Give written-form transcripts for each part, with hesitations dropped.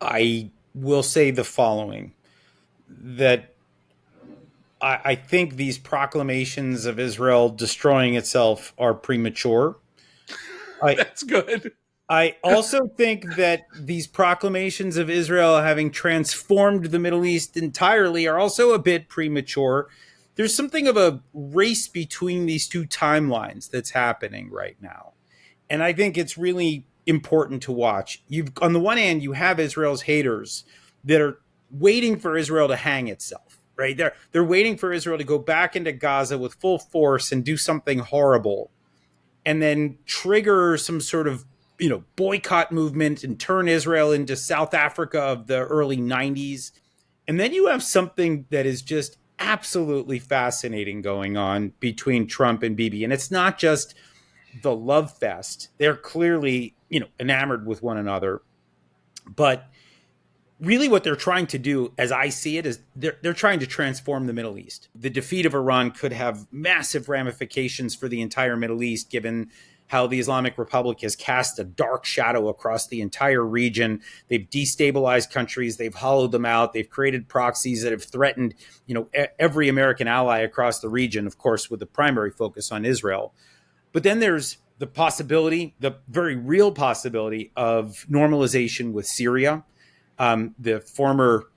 I will say the following, that I think these proclamations of Israel destroying itself are premature. I That's good. I also think that these proclamations of Israel having transformed the Middle East entirely are also a bit premature. There's something of a race between these two timelines that's happening right now. And I think it's really important to watch. You've on the one hand, you have Israel's haters that are waiting for Israel to hang itself, right? They're waiting for Israel to go back into Gaza with full force and do something horrible and then trigger some sort of boycott movement and turn Israel into South Africa of the early 90s. And then you have something that is just absolutely fascinating going on between Trump and Bibi. And it's not just the love fest. They're clearly, enamored with one another. But really what they're trying to do, as I see it, is they're trying to transform the Middle East. The defeat of Iran could have massive ramifications for the entire Middle East, given how the Islamic Republic has cast a dark shadow across the entire region. They've destabilized countries, they've hollowed them out, they've created proxies that have threatened, every American ally across the region, of course, with the primary focus on Israel. But then there's the possibility, the very real possibility of normalization with Syria. The former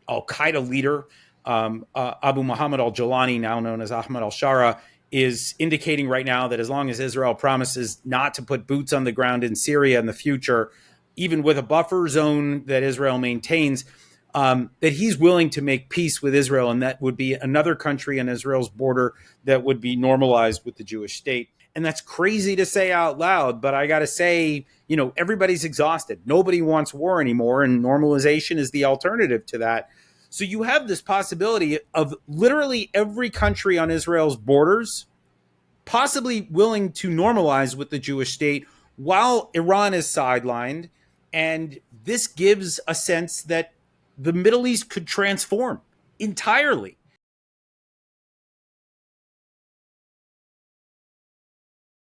Al Qaeda leader, Abu Muhammad al Jalani, now known as Ahmad al Shara, is indicating right now that as long as Israel promises not to put boots on the ground in Syria in the future, even with a buffer zone that Israel maintains, that he's willing to make peace with Israel, and that would be another country on Israel's border that would be normalized with the Jewish state. And that's crazy to say out loud, but I got to say, everybody's exhausted. Nobody wants war anymore, and normalization is the alternative to that. So you have this possibility of literally every country on Israel's borders possibly willing to normalize with the Jewish state while Iran is sidelined. And this gives a sense that the Middle East could transform entirely.